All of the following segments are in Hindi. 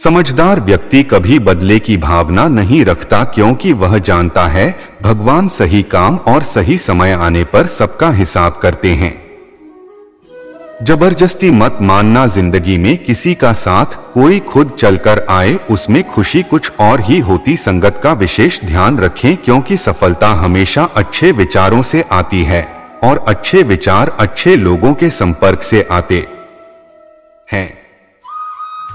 समझदार व्यक्ति कभी बदले की भावना नहीं रखता, क्योंकि वह जानता है भगवान सही काम और सही समय आने पर सबका हिसाब करते हैं। जबरदस्ती मत मानना। जिंदगी में किसी का साथ कोई खुद चलकर आए, उसमें खुशी कुछ और ही होती। संगत का विशेष ध्यान रखें, क्योंकि सफलता हमेशा अच्छे विचारों से आती है और अच्छे विचार अच्छे लोगों के संपर्क से आते हैं।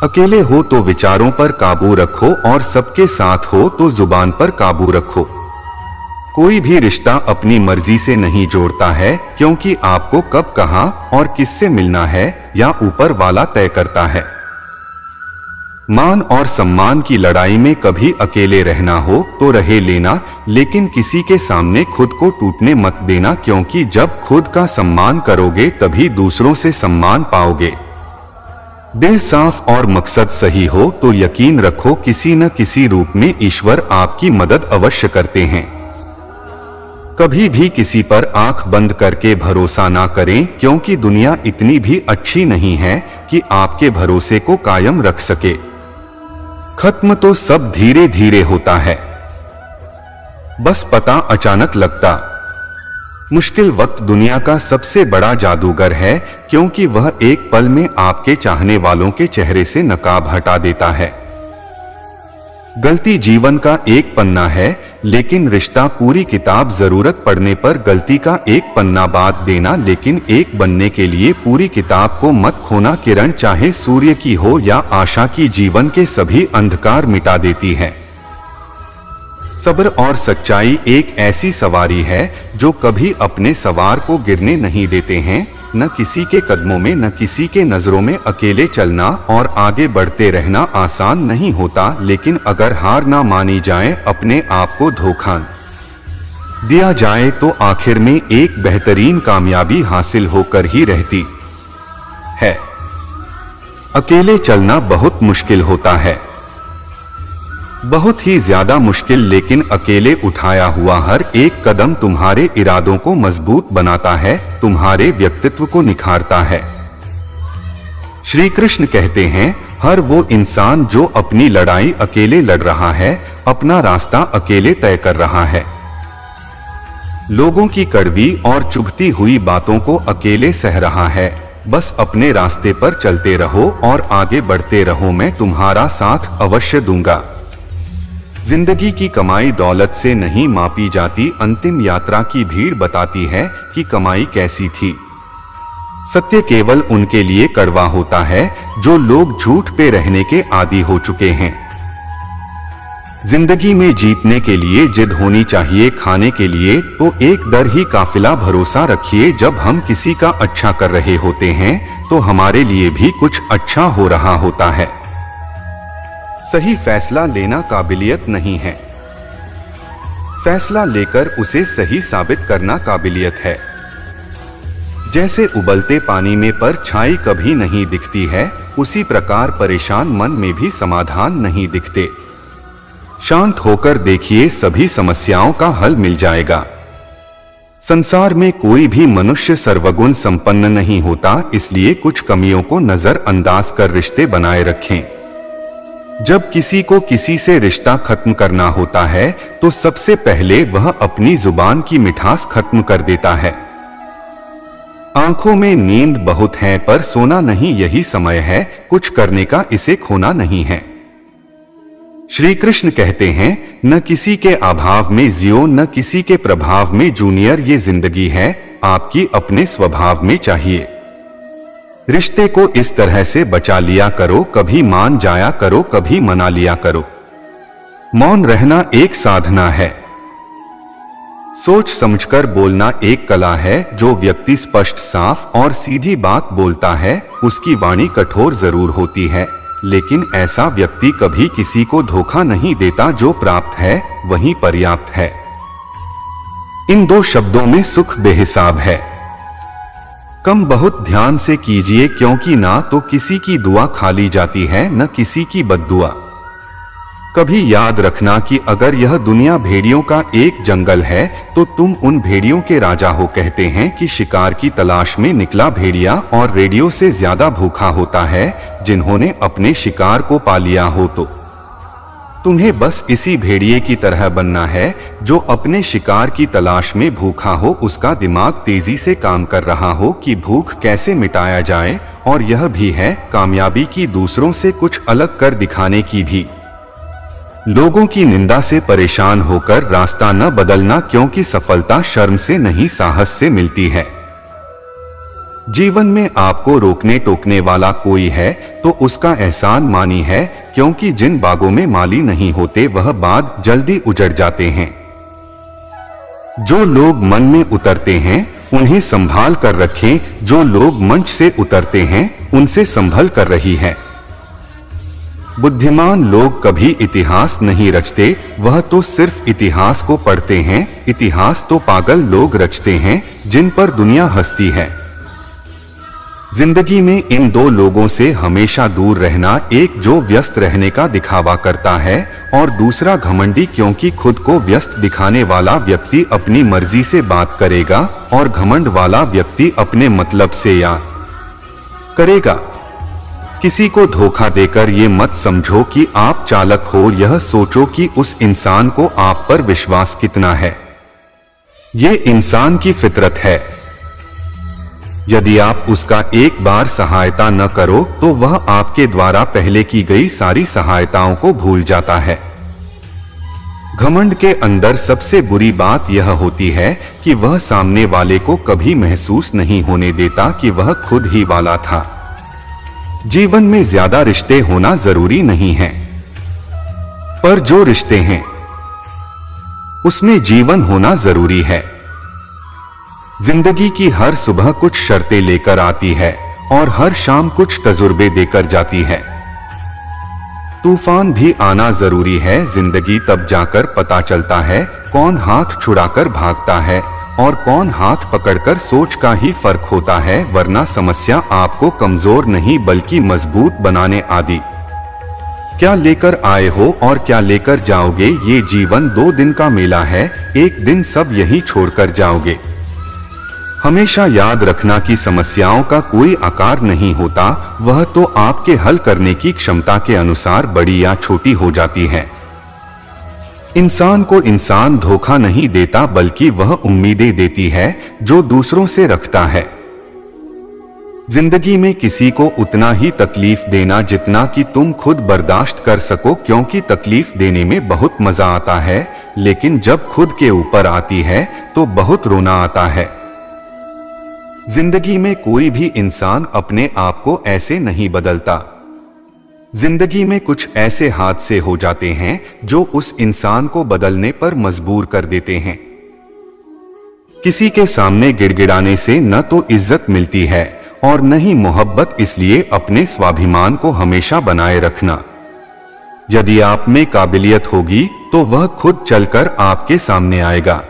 अकेले हो तो विचारों पर काबू रखो और सबके साथ हो तो जुबान पर काबू रखो। कोई भी रिश्ता अपनी मर्जी से नहीं जोड़ता है, क्योंकि आपको कब कहां और किससे मिलना है या ऊपर वाला तय करता है। मान और सम्मान की लड़ाई में कभी अकेले रहना हो तो रहे लेना, लेकिन किसी के सामने खुद को टूटने मत देना, क्योंकि जब खुद का सम्मान करोगे तभी दूसरों से सम्मान पाओगे। दिल साफ और मकसद सही हो तो यकीन रखो किसी न किसी रूप में ईश्वर आपकी मदद अवश्य करते हैं। कभी भी किसी पर आंख बंद करके भरोसा ना करें, क्योंकि दुनिया इतनी भी अच्छी नहीं है कि आपके भरोसे को कायम रख सके। खत्म तो सब धीरे धीरे होता है, बस पता अचानक लगता। मुश्किल वक्त दुनिया का सबसे बड़ा जादूगर है, क्योंकि वह एक पल में आपके चाहने वालों के चेहरे से नकाब हटा देता है। गलती जीवन का एक पन्ना है, लेकिन रिश्ता पूरी किताब। जरूरत पड़ने पर गलती का एक पन्ना बात देना, लेकिन एक बनने के लिए पूरी किताब को मत खोना। किरण चाहे सूर्य की हो या आशा की, जीवन के सभी अंधकार मिटा देती है। सब्र और सच्चाई एक ऐसी सवारी है जो कभी अपने सवार को गिरने नहीं देते हैं। न किसी के कदमों में न किसी के नजरों में अकेले चलना और आगे बढ़ते रहना आसान नहीं होता, लेकिन अगर हार ना मानी जाए, अपने आप को धोखा दिया जाए, तो आखिर में एक बेहतरीन कामयाबी हासिल होकर ही रहती है। अकेले चलना बहुत मुश्किल होता है, बहुत ही ज्यादा मुश्किल, लेकिन अकेले उठाया हुआ हर एक कदम तुम्हारे इरादों को मजबूत बनाता है, तुम्हारे व्यक्तित्व को निखारता है। श्री कृष्ण कहते हैं, हर वो इंसान जो अपनी लड़ाई अकेले लड़ रहा है, अपना रास्ता अकेले तय कर रहा है। लोगों की कड़वी और चुभती हुई बातों को अकेले सह रहा है। बस अपने रास्ते पर चलते रहो और आगे बढ़ते रहो, मैं तुम्हारा साथ अवश्य दूंगा। जिंदगी की कमाई दौलत से नहीं मापी जाती, अंतिम यात्रा की भीड़ बताती है कि कमाई कैसी थी। सत्य केवल उनके लिए कड़वा होता है जो लोग झूठ पे रहने के आदी हो चुके हैं। जिंदगी में जीतने के लिए जिद होनी चाहिए, खाने के लिए तो एक दर ही काफिला। भरोसा रखिए, जब हम किसी का अच्छा कर रहे होते हैं तो हमारे लिए भी कुछ अच्छा हो रहा होता है। सही फैसला लेना काबिलियत नहीं है, फैसला लेकर उसे सही साबित करना काबिलियत है। जैसे उबलते पानी में परछाई कभी नहीं दिखती है, उसी प्रकार परेशान मन में भी समाधान नहीं दिखते। शांत होकर देखिए, सभी समस्याओं का हल मिल जाएगा। संसार में कोई भी मनुष्य सर्वगुण संपन्न नहीं होता, इसलिए कुछ कमियों को नजरअंदाज कर रिश्ते बनाए रखें। जब किसी को किसी से रिश्ता खत्म करना होता है तो सबसे पहले वह अपनी जुबान की मिठास खत्म कर देता है। आंखों में नींद बहुत है पर सोना नहीं, यही समय है कुछ करने का, इसे खोना नहीं है। श्री कृष्ण कहते हैं, न किसी के अभाव में जियो, न किसी के प्रभाव में जूनियर। ये जिंदगी है आपकी, अपने स्वभाव में चाहिए। रिश्ते को इस तरह से बचा लिया करो, कभी मान जाया करो, कभी मना लिया करो। मौन रहना एक साधना है, सोच समझकर बोलना एक कला है। जो व्यक्ति स्पष्ट, साफ और सीधी बात बोलता है, उसकी वाणी कठोर जरूर होती है, लेकिन ऐसा व्यक्ति कभी किसी को धोखा नहीं देता। जो प्राप्त है वही पर्याप्त है। इन दो शब्दों में सुख बेहिसाब है। कम बहुत ध्यान से कीजिए, क्योंकि ना तो किसी की दुआ खाली जाती है न किसी की बद्दुआ। कभी याद रखना कि अगर यह दुनिया भेड़ियों का एक जंगल है तो तुम उन भेड़ियों के राजा हो। कहते हैं कि शिकार की तलाश में निकला भेड़िया और रेडियो से ज्यादा भूखा होता है। जिन्होंने अपने शिकार को पा लिया हो तो तुम्हें बस इसी भेड़िए की तरह बनना है जो अपने शिकार की तलाश में भूखा हो। उसका दिमाग तेजी से काम कर रहा हो कि भूख कैसे मिटाया जाए, और यह भी है कामयाबी की दूसरों से कुछ अलग कर दिखाने की भी। लोगों की निंदा से परेशान होकर रास्ता न बदलना, क्योंकि सफलता शर्म से नहीं साहस से मिलती है। जीवन में आपको रोकने टोकने वाला कोई है तो उसका एहसान मानी है, क्योंकि जिन बागों में माली नहीं होते वह बाग जल्दी उजड़ जाते हैं। जो लोग मन में उतरते हैं उन्हें संभाल कर रखें, जो लोग मंच से उतरते हैं उनसे संभल कर रही है। बुद्धिमान लोग कभी इतिहास नहीं रचते, वह तो सिर्फ इतिहास को पढ़ते हैं। इतिहास तो पागल लोग रचते हैं जिन पर दुनिया हंसती है। जिंदगी में इन दो लोगों से हमेशा दूर रहना, एक जो व्यस्त रहने का दिखावा करता है और दूसरा घमंडी, क्योंकि खुद को व्यस्त दिखाने वाला व्यक्ति अपनी मर्जी से बात करेगा और घमंड वाला व्यक्ति अपने मतलब से या करेगा। किसी को धोखा देकर ये मत समझो कि आप चालाक हो, यह सोचो कि उस इंसान को आप पर विश्वास कितना है। ये इंसान की फितरत है। यदि आप उसका एक बार सहायता न करो तो वह आपके द्वारा पहले की गई सारी सहायताओं को भूल जाता है। घमंड के अंदर सबसे बुरी बात यह होती है कि वह सामने वाले को कभी महसूस नहीं होने देता कि वह खुद ही वाला था। जीवन में ज्यादा रिश्ते होना जरूरी नहीं है, पर जो रिश्ते हैं उसमें जीवन होना जरूरी है। जिंदगी की हर सुबह कुछ शर्तें लेकर आती है और हर शाम कुछ तजुर्बे देकर जाती है। तूफान भी आना जरूरी है। जिंदगी तब जाकर पता चलता है कौन हाथ छुड़ाकर भागता है और कौन हाथ पकड़कर। सोच का ही फर्क होता है, वरना समस्या आपको कमजोर नहीं बल्कि मजबूत बनाने आदि। क्या लेकर आए हो और क्या लेकर जाओगे, ये जीवन 2 दिन का मेला है, एक दिन सब यही छोड़कर जाओगे। हमेशा याद रखना कि समस्याओं का कोई आकार नहीं होता, वह तो आपके हल करने की क्षमता के अनुसार बड़ी या छोटी हो जाती है। इंसान को इंसान धोखा नहीं देता, बल्कि वह उम्मीदें देती है जो दूसरों से रखता है। जिंदगी में किसी को उतना ही तकलीफ देना जितना कि तुम खुद बर्दाश्त कर सको, क्योंकि तकलीफ देने में बहुत मजा आता है, लेकिन जब खुद के ऊपर आती है तो बहुत रोना आता है। जिंदगी में कोई भी इंसान अपने आप को ऐसे नहीं बदलता। जिंदगी में कुछ ऐसे हादसे हो जाते हैं जो उस इंसान को बदलने पर मजबूर कर देते हैं। किसी के सामने गिड़गिड़ाने से न तो इज्जत मिलती है और न ही मोहब्बत, इसलिए अपने स्वाभिमान को हमेशा बनाए रखना। यदि आप में काबिलियत होगी तो वह खुद चलकर आपके सामने आएगा।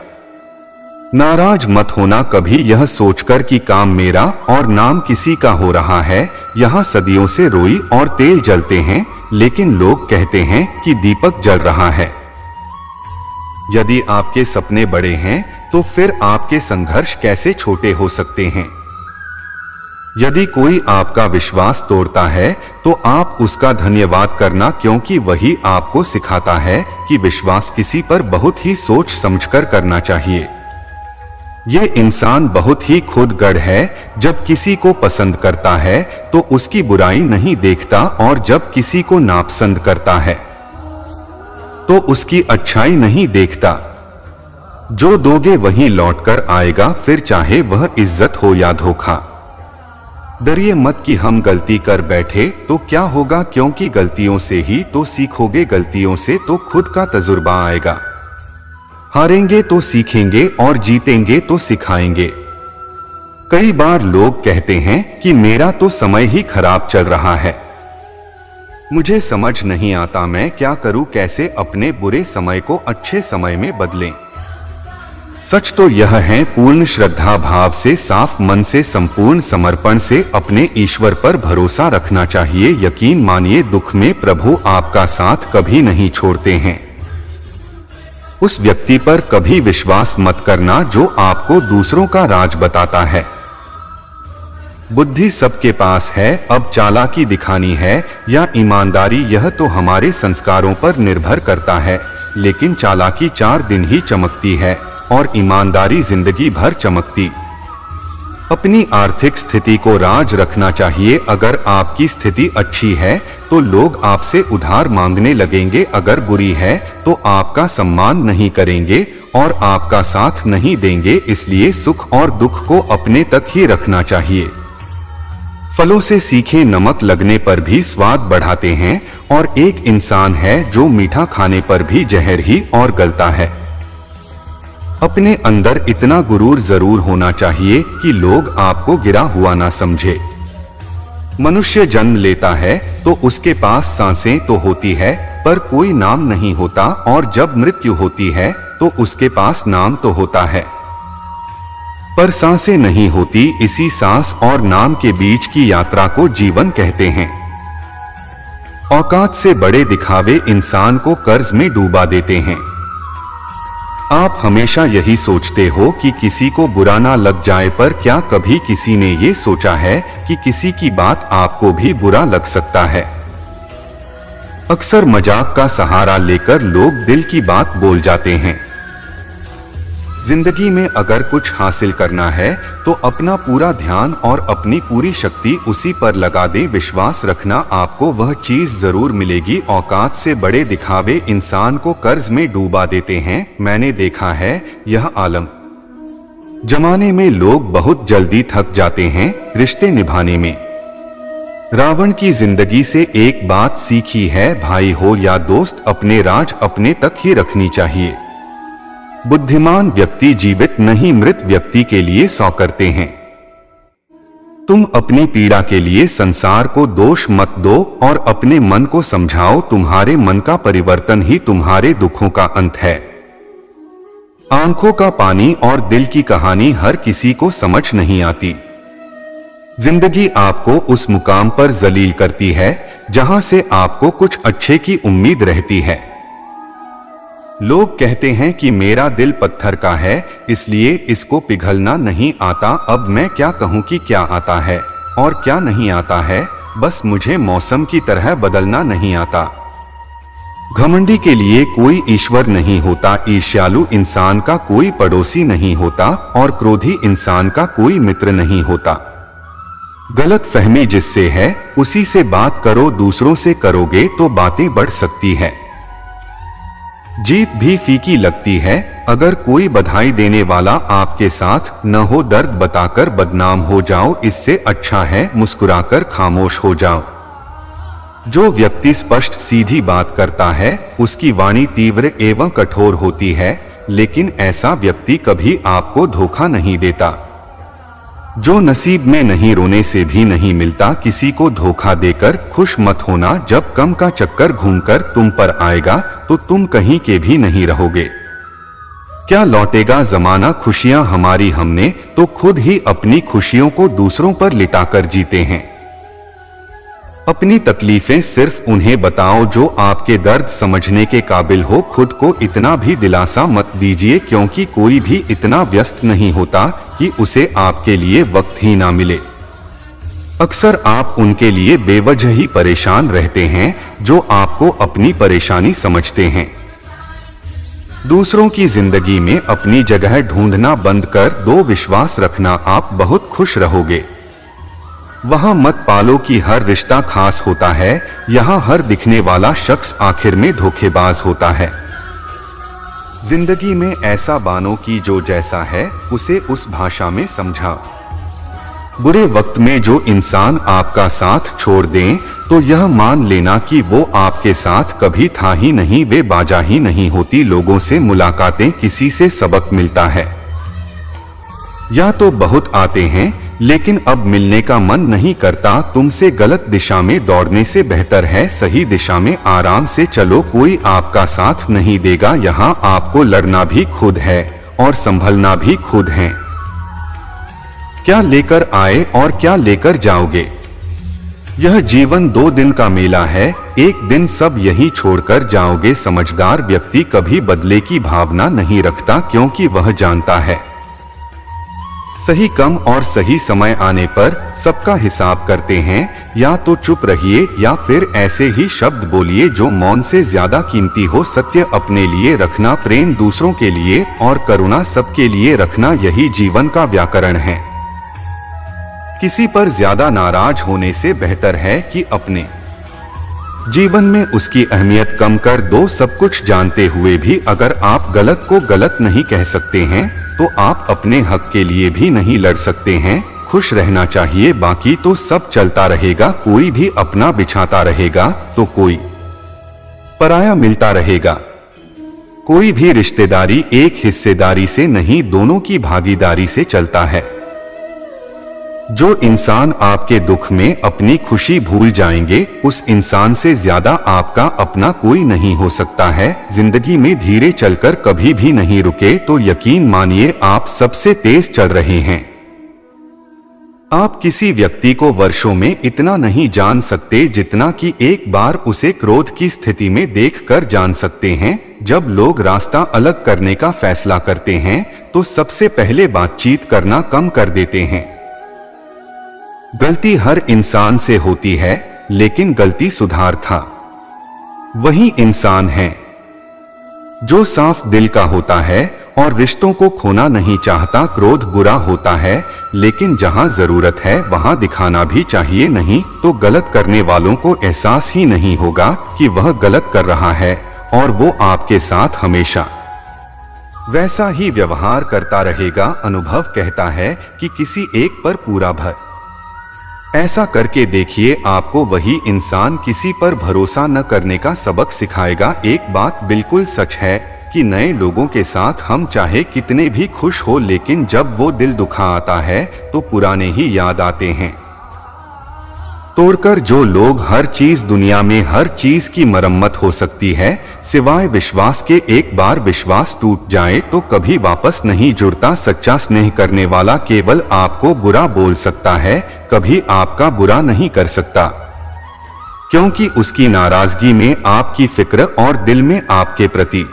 नाराज मत होना कभी यह सोचकर कि काम मेरा और नाम किसी का हो रहा है। यहाँ सदियों से रोई और तेल जलते हैं, लेकिन लोग कहते हैं कि दीपक जल रहा है। यदि आपके सपने बड़े हैं तो फिर आपके संघर्ष कैसे छोटे हो सकते हैं। यदि कोई आपका विश्वास तोड़ता है तो आप उसका धन्यवाद करना, क्योंकि वही आपको सिखाता है कि विश्वास किसी पर बहुत ही सोच समझकर करना चाहिए। ये इंसान बहुत ही खुदगर्भ है, जब किसी को पसंद करता है तो उसकी बुराई नहीं देखता, और जब किसी को नापसंद करता है तो उसकी अच्छाई नहीं देखता। जो दोगे वही लौटकर आएगा, फिर चाहे वह इज्जत हो या धोखा। डरिए मत कि हम गलती कर बैठे तो क्या होगा, क्योंकि गलतियों से ही तो सीखोगे, गलतियों से तो खुद का तजुर्बा आएगा। हारेंगे तो सीखेंगे और जीतेंगे तो सिखाएंगे। कई बार लोग कहते हैं कि मेरा तो समय ही खराब चल रहा है, मुझे समझ नहीं आता मैं क्या करूं, कैसे अपने बुरे समय को अच्छे समय में बदलें। सच तो यह है, पूर्ण श्रद्धा भाव से, साफ मन से, संपूर्ण समर्पण से अपने ईश्वर पर भरोसा रखना चाहिए। यकीन मानिए, दुख में प्रभु आपका साथ कभी नहीं छोड़ते हैं। उस व्यक्ति पर कभी विश्वास मत करना जो आपको दूसरों का राज बताता है। बुद्धि सबके पास है, अब चालाकी दिखानी है या ईमानदारी, यह तो हमारे संस्कारों पर निर्भर करता है। लेकिन चालाकी 4 दिन ही चमकती है और ईमानदारी जिंदगी भर चमकती। अपनी आर्थिक स्थिति को राज रखना चाहिए। अगर आपकी स्थिति अच्छी है तो लोग आपसे उधार मांगने लगेंगे, अगर बुरी है तो आपका सम्मान नहीं करेंगे और आपका साथ नहीं देंगे। इसलिए सुख और दुख को अपने तक ही रखना चाहिए। फलों से सीखे नमक लगने पर भी स्वाद बढ़ाते हैं, और एक इंसान है जो मीठा खाने पर भी जहर ही और गलता है। अपने अंदर इतना गुरूर जरूर होना चाहिए कि लोग आपको गिरा हुआ ना समझे। मनुष्य जन्म लेता है तो उसके पास सांसें तो होती है पर कोई नाम नहीं होता, और जब मृत्यु होती है तो उसके पास नाम तो होता है पर सांसें नहीं होती। इसी सांस और नाम के बीच की यात्रा को जीवन कहते हैं। औकात से बड़े दिखावे इंसान को कर्ज में डूबा देते हैं। आप हमेशा यही सोचते हो कि किसी को बुरा ना लग जाए, पर क्या कभी किसी ने ये सोचा है कि किसी की बात आपको भी बुरा लग सकता है। अक्सर मजाक का सहारा लेकर लोग दिल की बात बोल जाते हैं। जिंदगी में अगर कुछ हासिल करना है तो अपना पूरा ध्यान और अपनी पूरी शक्ति उसी पर लगा दे। विश्वास रखना, आपको वह चीज जरूर मिलेगी। औकात से बड़े दिखावे इंसान को कर्ज में डूबा देते हैं। मैंने देखा है यह आलम जमाने में लोग बहुत जल्दी थक जाते हैं रिश्ते निभाने में। रावण की जिंदगी से एक बात सीखी है, भाई हो या दोस्त, अपने राज अपने तक ही रखनी चाहिए। बुद्धिमान व्यक्ति जीवित नहीं मृत व्यक्ति के लिए 100 करते हैं। तुम अपनी पीड़ा के लिए संसार को दोष मत दो और अपने मन को समझाओ। तुम्हारे मन का परिवर्तन ही तुम्हारे दुखों का अंत है। आंखों का पानी और दिल की कहानी हर किसी को समझ नहीं आती। जिंदगी आपको उस मुकाम पर जलील करती है जहां से आपको कुछ अच्छे की उम्मीद रहती है। लोग कहते हैं कि मेरा दिल पत्थर का है इसलिए इसको पिघलना नहीं आता। अब मैं क्या कहूं कि क्या आता है और क्या नहीं आता है, बस मुझे मौसम की तरह बदलना नहीं आता। घमंडी के लिए कोई ईश्वर नहीं होता, ईर्ष्यालु इंसान का कोई पड़ोसी नहीं होता और क्रोधी इंसान का कोई मित्र नहीं होता। गलत फहमी जिससे है उसी से बात करो, दूसरों से करोगे तो बातें बढ़ सकती है। जीत भी फीकी लगती है अगर कोई बधाई देने वाला आपके साथ न हो। दर्द बताकर बदनाम हो जाओ, इससे अच्छा है मुस्कुराकर खामोश हो जाओ। जो व्यक्ति स्पष्ट सीधी बात करता है उसकी वाणी तीव्र एवं कठोर होती है, लेकिन ऐसा व्यक्ति कभी आपको धोखा नहीं देता। जो नसीब में नहीं रोने से भी नहीं मिलता, किसी को धोखा देकर खुश मत होना। जब कम का चक्कर घूमकर तुम पर आएगा तो तुम कहीं के भी नहीं रहोगे। क्या लौटेगा जमाना, खुशियां हमारी हमने तो खुद ही अपनी खुशियों को दूसरों पर लिटाकर जीते हैं। अपनी तकलीफें सिर्फ उन्हें बताओ जो आपके दर्द समझने के काबिल हो। खुद को इतना भी दिलासा मत दीजिए, क्योंकि कोई भी इतना व्यस्त नहीं होता कि उसे आपके लिए वक्त ही ना मिले। अक्सर आप उनके लिए बेवजह ही परेशान रहते हैं जो आपको अपनी परेशानी समझते हैं। दूसरों की जिंदगी में अपनी जगह ढूंढना बंद कर दो, विश्वास रखना आप बहुत खुश रहोगे। वहां मत पालो कि हर रिश्ता खास होता है, यहां हर दिखने वाला शख्स आखिर में धोखेबाज होता है। जिंदगी में ऐसा बानो कि जो जैसा है उसे उस भाषा में समझा। बुरे वक्त में जो इंसान आपका साथ छोड़ दें तो यह मान लेना कि वो आपके साथ कभी था ही नहीं, वे बाजा ही नहीं होती। लोगों से मुलाकातें किसी से सबक मिलता है, या तो बहुत आते हैं लेकिन अब मिलने का मन नहीं करता। तुमसे गलत दिशा में दौड़ने से बेहतर है सही दिशा में आराम से चलो। कोई आपका साथ नहीं देगा, यहाँ आपको लड़ना भी खुद है और संभलना भी खुद है। क्या लेकर आए और क्या लेकर जाओगे? यह जीवन 2 दिन का मेला है, एक दिन सब यहीं छोड़कर जाओगे। समझदार व्यक्ति कभी बदले की भावना नहीं रखता, क्योंकि वह जानता है सही कम और सही समय आने पर सबका हिसाब करते हैं। या तो चुप रहिए या फिर ऐसे ही शब्द बोलिए जो मौन से ज्यादा कीमती हो। सत्य अपने लिए रखना, प्रेम दूसरों के लिए और करुणा सबके लिए रखना, यही जीवन का व्याकरण है। किसी पर ज्यादा नाराज होने से बेहतर है कि अपने जीवन में उसकी अहमियत कम कर दो। सब कुछ जानते हुए भी अगर आप गलत को गलत नहीं कह सकते हैं तो आप अपने हक के लिए भी नहीं लड़ सकते हैं। खुश रहना चाहिए, बाकी तो सब चलता रहेगा। कोई भी अपना बिछाता रहेगा तो कोई पराया मिलता रहेगा। कोई भी रिश्तेदारी एक हिस्सेदारी से नहीं, दोनों की भागीदारी से चलता है। जो इंसान आपके दुख में अपनी खुशी भूल जाएंगे, उस इंसान से ज्यादा आपका अपना कोई नहीं हो सकता है। जिंदगी में धीरे चलकर कभी भी नहीं रुके तो यकीन मानिए आप सबसे तेज चल रहे हैं। आप किसी व्यक्ति को वर्षों में इतना नहीं जान सकते जितना कि एक बार उसे क्रोध की स्थिति में देखकर जान सकते हैं। जब लोग रास्ता अलग करने का फैसला करते हैं तो सबसे पहले बातचीत करना कम कर देते हैं। गलती हर इंसान से होती है, लेकिन गलती सुधार था वही इंसान है जो साफ दिल का होता है और रिश्तों को खोना नहीं चाहता। क्रोध बुरा होता है, लेकिन जहां जरूरत है वहां दिखाना भी चाहिए, नहीं तो गलत करने वालों को एहसास ही नहीं होगा कि वह गलत कर रहा है और वो आपके साथ हमेशा वैसा ही व्यवहार करता रहेगा। अनुभव कहता है कि किसी एक पर पूरा भर ऐसा करके देखिए, आपको वही इंसान किसी पर भरोसा न करने का सबक सिखाएगा। एक बात बिल्कुल सच है कि नए लोगों के साथ हम चाहे कितने भी खुश हो, लेकिन जब वो दिल दुखा आता है तो पुराने ही याद आते हैं। तोड़कर जो लोग हर चीज दुनिया में हर चीज की मरम्मत हो सकती है, सिवाय विश्वास के। एक बार विश्वास टूट जाए तो कभी वापस नहीं जुड़ता। सच्चा स्नेह करने वाला केवल आपको बुरा बोल सकता है, कभी आपका बुरा नहीं कर सकता, क्योंकि उसकी नाराजगी में आपकी फिक्र और दिल में आपके प्रति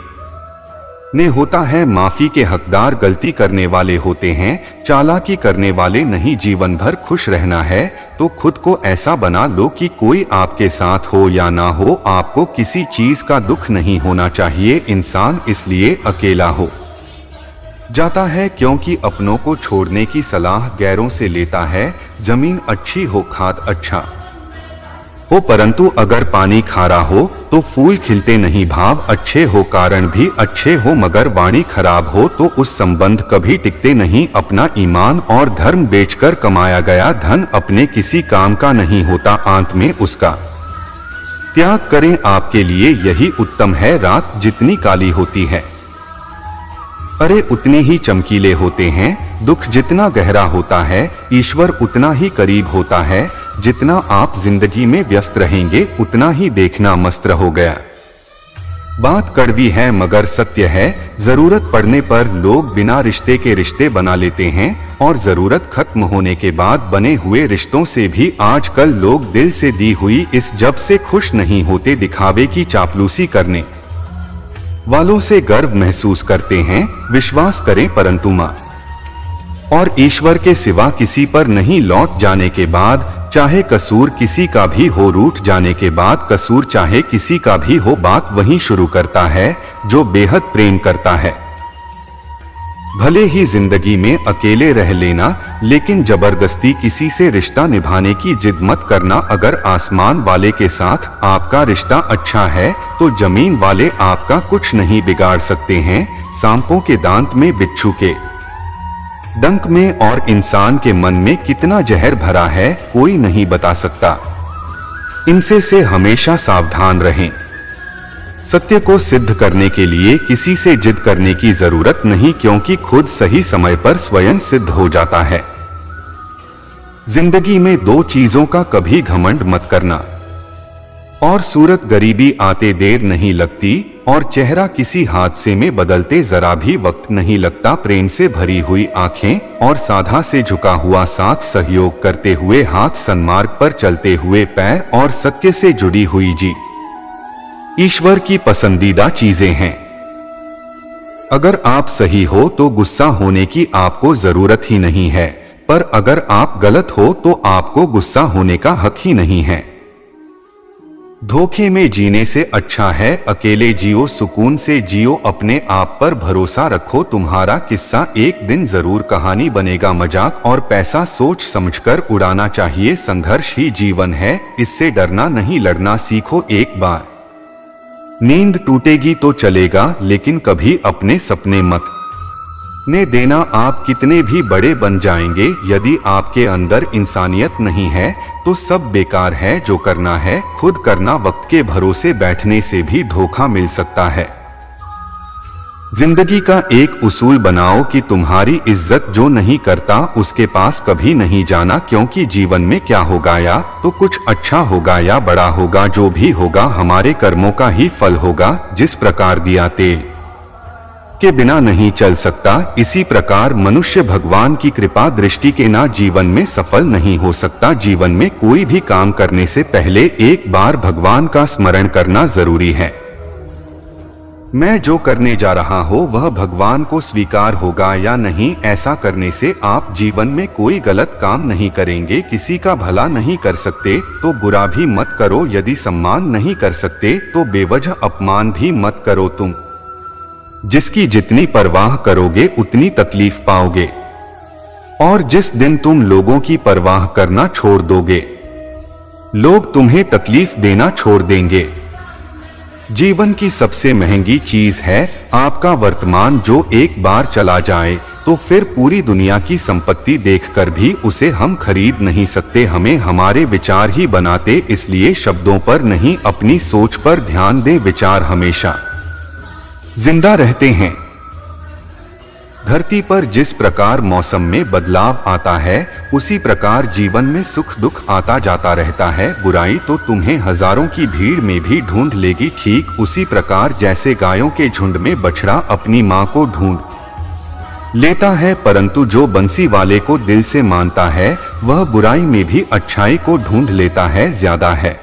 ने होता है। माफी के हकदार गलती करने वाले होते हैं, चालाकी करने वाले नहीं। जीवन भर खुश रहना है तो खुद को ऐसा बना लो कि कोई आपके साथ हो या ना हो, आपको किसी चीज का दुख नहीं होना चाहिए। इंसान इसलिए अकेला हो जाता है क्योंकि अपनों को छोड़ने की सलाह गैरों से लेता है। जमीन अच्छी हो, खाद अच्छा हो, परंतु अगर पानी खारा हो तो फूल खिलते नहीं। भाव अच्छे हो, कारण भी अच्छे हो, मगर वाणी खराब हो तो उस संबंध कभी टिकते नहीं। अपना ईमान और धर्म बेचकर कमाया गया धन अपने किसी काम का नहीं होता, अंत में उसका त्याग करें। आपके लिए यही उत्तम है। रात जितनी काली होती है अरे उतने ही चमकीले होते हैं। दुख जितना गहरा होता है, ईश्वर उतना ही करीब होता है। जितना आप जिंदगी में व्यस्त रहेंगे उतना ही देखना मस्त हो गया। बात कड़वी है मगर सत्य है। जरूरत पड़ने पर लोग बिना रिश्ते के रिश्ते बना लेते हैं और जरूरत खत्म होने के बाद बने हुए रिश्तों से भी आजकल लोग दिल से दी हुई इस जब से खुश नहीं होते। दिखावे की चापलूसी करने वालों से गर्व महसूस करते हैं। विश्वास करें परंतु मां और ईश्वर के सिवा किसी पर नहीं। लौट जाने के बाद चाहे कसूर किसी का भी हो, रूठ जाने के बाद कसूर चाहे किसी का भी हो, बात वहीं शुरू करता है जो बेहद प्रेम करता है। भले ही जिंदगी में अकेले रह लेना, लेकिन जबरदस्ती किसी से रिश्ता निभाने की जिद मत करना। अगर आसमान वाले के साथ आपका रिश्ता अच्छा है तो जमीन वाले आपका कुछ नहीं बिगाड़ सकते हैं। सांपों के दांत में बिच्छू के डंक में और इंसान के मन में कितना जहर भरा है कोई नहीं बता सकता। इनसे से हमेशा सावधान रहें। सत्य को सिद्ध करने के लिए किसी से जिद करने की जरूरत नहीं, क्योंकि खुद सही समय पर स्वयं सिद्ध हो जाता है। जिंदगी में 2 चीजों का कभी घमंड मत करना और सूरत गरीबी आते देर नहीं लगती और चेहरा किसी हादसे में बदलते जरा भी वक्त नहीं लगता। प्रेम से भरी हुई आंखें और साधा से झुका हुआ साथ, सहयोग करते हुए हाथ, सन्मार्ग पर चलते हुए पैर और सत्य से जुड़ी हुई जी ईश्वर की पसंदीदा चीजें हैं। अगर आप सही हो तो गुस्सा होने की आपको जरूरत ही नहीं है, पर अगर आप गलत हो तो आपको गुस्सा होने का हक ही नहीं है। धोखे में जीने से अच्छा है अकेले जियो, सुकून से जियो, अपने आप पर भरोसा रखो। तुम्हारा किस्सा एक दिन जरूर कहानी बनेगा। मजाक और पैसा सोच समझकर उड़ाना चाहिए। संघर्ष ही जीवन है, इससे डरना नहीं, लड़ना सीखो। एक बार नींद टूटेगी तो चलेगा, लेकिन कभी अपने सपने मत ने देना। आप कितने भी बड़े बन जाएंगे, यदि आपके अंदर इंसानियत नहीं है तो सब बेकार है। जो करना है खुद करना। वक्त के भरोसे बैठने से भी धोखा मिल सकता है। जिंदगी का एक उसूल बनाओ कि तुम्हारी इज्जत जो नहीं करता उसके पास कभी नहीं जाना, क्योंकि जीवन में क्या होगा, या तो कुछ अच्छा होगा या बड़ा होगा। जो भी होगा हमारे कर्मों का ही फल होगा। जिस प्रकार दिया तेल के बिना नहीं चल सकता, इसी प्रकार मनुष्य भगवान की कृपा दृष्टि के ना जीवन में सफल नहीं हो सकता। जीवन में कोई भी काम करने से पहले एक बार भगवान का स्मरण करना जरूरी है। मैं जो करने जा रहा हूँ वह भगवान को स्वीकार होगा या नहीं। ऐसा करने से आप जीवन में कोई गलत काम नहीं करेंगे। किसी का भला नहीं कर सकते तो बुरा भी मत करो। यदि सम्मान नहीं कर सकते तो बेवजह अपमान भी मत करो। तुम जिसकी जितनी परवाह करोगे उतनी तकलीफ पाओगे, और जिस दिन तुम लोगों की परवाह करना छोड़ दोगे, लोग तुम्हें तकलीफ देना छोड़ देंगे। जीवन की सबसे महंगी चीज है आपका वर्तमान, जो एक बार चला जाए तो फिर पूरी दुनिया की संपत्ति देखकर भी उसे हम खरीद नहीं सकते। हमें हमारे विचार ही बनाते, इसलिए शब्दों पर नहीं अपनी सोच पर ध्यान दें। विचार हमेशा जिंदा रहते हैं। धरती पर जिस प्रकार मौसम में बदलाव आता है उसी प्रकार जीवन में सुख दुख आता जाता रहता है। बुराई तो तुम्हें हजारों की भीड़ में भी ढूंढ लेगी, ठीक उसी प्रकार जैसे गायों के झुंड में बछड़ा अपनी मां को ढूंढ लेता है, परंतु जो बंसी वाले को दिल से मानता है वह बुराई में भी अच्छाई को ढूंढ लेता है। ज्यादा है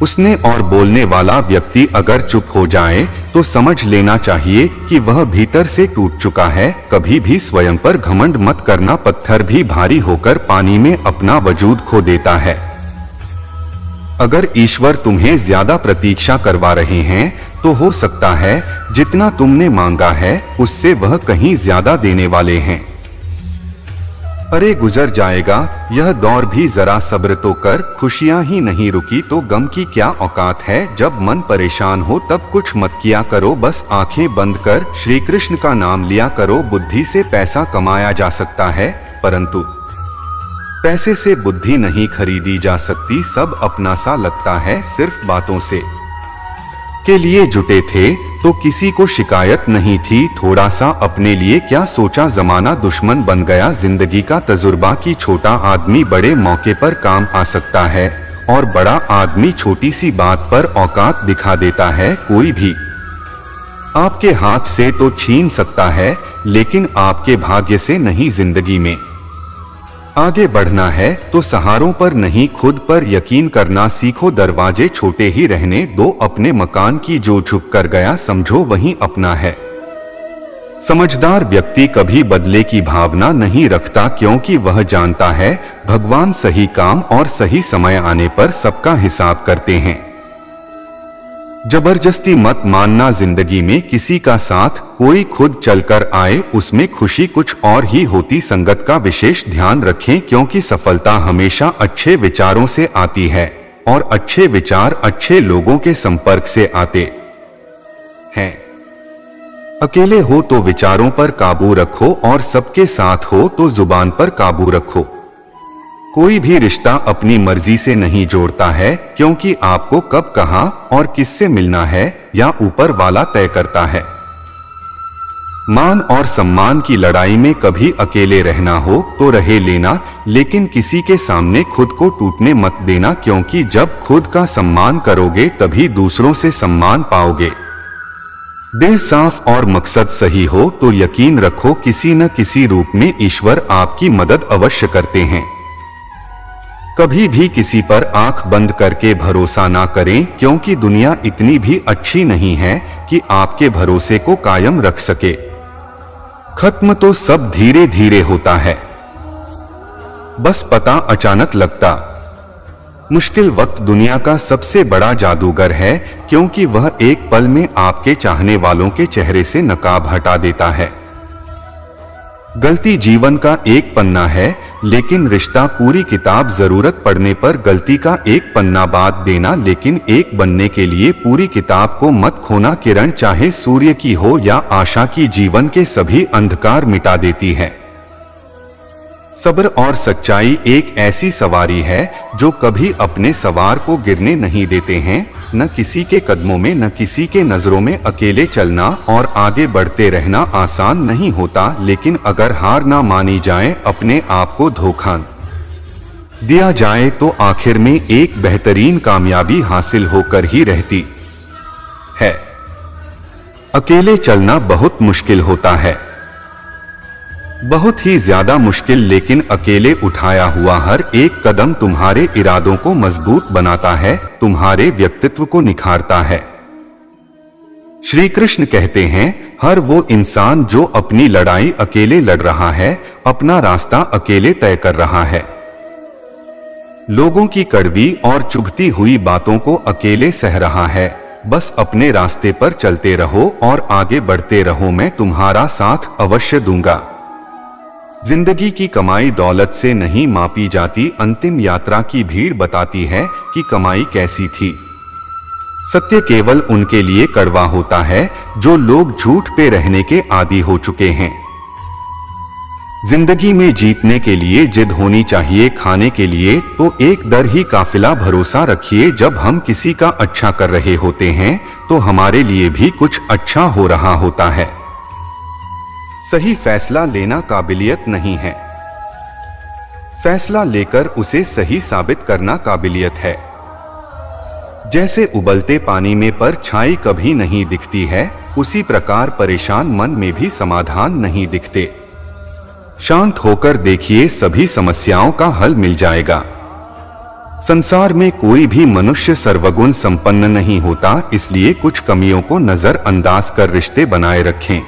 उसने और बोलने वाला व्यक्ति अगर चुप हो जाए तो समझ लेना चाहिए कि वह भीतर से टूट चुका है। कभी भी स्वयं पर घमंड मत करना। पत्थर भी भारी होकर पानी में अपना वजूद खो देता है। अगर ईश्वर तुम्हें ज्यादा प्रतीक्षा करवा रहे हैं तो हो सकता है जितना तुमने मांगा है उससे वह कहीं ज्यादा देने वाले हैं। अरे गुजर जाएगा यह दौर भी, जरा सब्र तो कर। खुशियां ही नहीं रुकी तो गम की क्या औकात है। जब मन परेशान हो तब कुछ मत किया करो, बस आंखें बंद कर श्री कृष्ण का नाम लिया करो। बुद्धि से पैसा कमाया जा सकता है, परंतु पैसे से बुद्धि नहीं खरीदी जा सकती। सब अपना सा लगता है, सिर्फ बातों से के लिए जुटे थे तो किसी को शिकायत नहीं थी। थोड़ा सा अपने लिए क्या सोचा, जमाना दुश्मन बन गया। जिंदगी का तजुर्बा कि छोटा आदमी बड़े मौके पर काम आ सकता है और बड़ा आदमी छोटी सी बात पर औकात दिखा देता है। कोई भी आपके हाथ से तो छीन सकता है, लेकिन आपके भाग्य से नहीं। जिंदगी में आगे बढ़ना है तो सहारों पर नहीं खुद पर यकीन करना सीखो। दरवाजे छोटे ही रहने दो अपने मकान की, जो झुक कर गया समझो वही अपना है। समझदार व्यक्ति कभी बदले की भावना नहीं रखता, क्योंकि वह जानता है भगवान सही काम और सही समय आने पर सबका हिसाब करते हैं। जबरदस्ती मत मानना जिंदगी में किसी का साथ, कोई खुद चलकर आए उसमें खुशी कुछ और ही होती। संगत का विशेष ध्यान रखें, क्योंकि सफलता हमेशा अच्छे विचारों से आती है और अच्छे विचार अच्छे लोगों के संपर्क से आते हैं। अकेले हो तो विचारों पर काबू रखो और सबके साथ हो तो जुबान पर काबू रखो। कोई भी रिश्ता अपनी मर्जी से नहीं जोड़ता है, क्योंकि आपको कब कहां और किससे मिलना है या ऊपर वाला तय करता है। मान और सम्मान की लड़ाई में कभी अकेले रहना हो तो रहे लेना, लेकिन किसी के सामने खुद को टूटने मत देना, क्योंकि जब खुद का सम्मान करोगे तभी दूसरों से सम्मान पाओगे। दिल साफ और मकसद सही हो तो यकीन रखो किसी न किसी रूप में ईश्वर आपकी मदद अवश्य करते हैं। कभी भी किसी पर आंख बंद करके भरोसा ना करें, क्योंकि दुनिया इतनी भी अच्छी नहीं है कि आपके भरोसे को कायम रख सके। खत्म तो सब धीरे धीरे होता है, बस पता अचानक लगता। मुश्किल वक्त दुनिया का सबसे बड़ा जादूगर है, क्योंकि वह एक पल में आपके चाहने वालों के चेहरे से नकाब हटा देता है। गलती जीवन का एक पन्ना है, लेकिन रिश्ता पूरी किताब। जरूरत पड़ने पर गलती का एक पन्ना बात देना, लेकिन एक बनने के लिए पूरी किताब को मत खोना। किरण चाहे सूर्य की हो या आशा की, जीवन के सभी अंधकार मिटा देती है। सब्र और सच्चाई एक ऐसी सवारी है जो कभी अपने सवार को गिरने नहीं देते हैं। न किसी के कदमों में, न किसी के नजरों में अकेले चलना और आगे बढ़ते रहना आसान नहीं होता, लेकिन अगर हार ना मानी जाए, अपने आप को धोखा दिया जाए, तो आखिर में एक बेहतरीन कामयाबी हासिल होकर ही रहती है। अकेले चलना बहुत मुश्किल होता है, बहुत ही ज्यादा मुश्किल, लेकिन अकेले उठाया हुआ हर एक कदम तुम्हारे इरादों को मजबूत बनाता है, तुम्हारे व्यक्तित्व को निखारता है। श्री कृष्ण कहते हैं, हर वो इंसान जो अपनी लड़ाई अकेले लड़ रहा है, अपना रास्ता अकेले तय कर रहा है। लोगों की कड़वी और चुभती हुई बातों को अकेले सह रहा है। बस अपने रास्ते पर चलते रहो और आगे बढ़ते रहो, मैं तुम्हारा साथ अवश्य दूंगा। जिंदगी की कमाई दौलत से नहीं मापी जाती, अंतिम यात्रा की भीड़ बताती है कि कमाई कैसी थी। सत्य केवल उनके लिए कड़वा होता है जो लोग झूठ पे रहने के आदी हो चुके हैं। जिंदगी में जीतने के लिए जिद होनी चाहिए, खाने के लिए तो एक दर ही काफिला। भरोसा रखिए, जब हम किसी का अच्छा कर रहे होते हैं तो हमारे लिए भी कुछ अच्छा हो रहा होता है। सही फैसला लेना काबिलियत नहीं है, फैसला लेकर उसे सही साबित करना काबिलियत है। जैसे उबलते पानी में परछाई कभी नहीं दिखती है, उसी प्रकार परेशान मन में भी समाधान नहीं दिखते। शांत होकर देखिए, सभी समस्याओं का हल मिल जाएगा। संसार में कोई भी मनुष्य सर्वगुण संपन्न नहीं होता, इसलिए कुछ कमियों को नजरअंदाज कर रिश्ते बनाए रखें।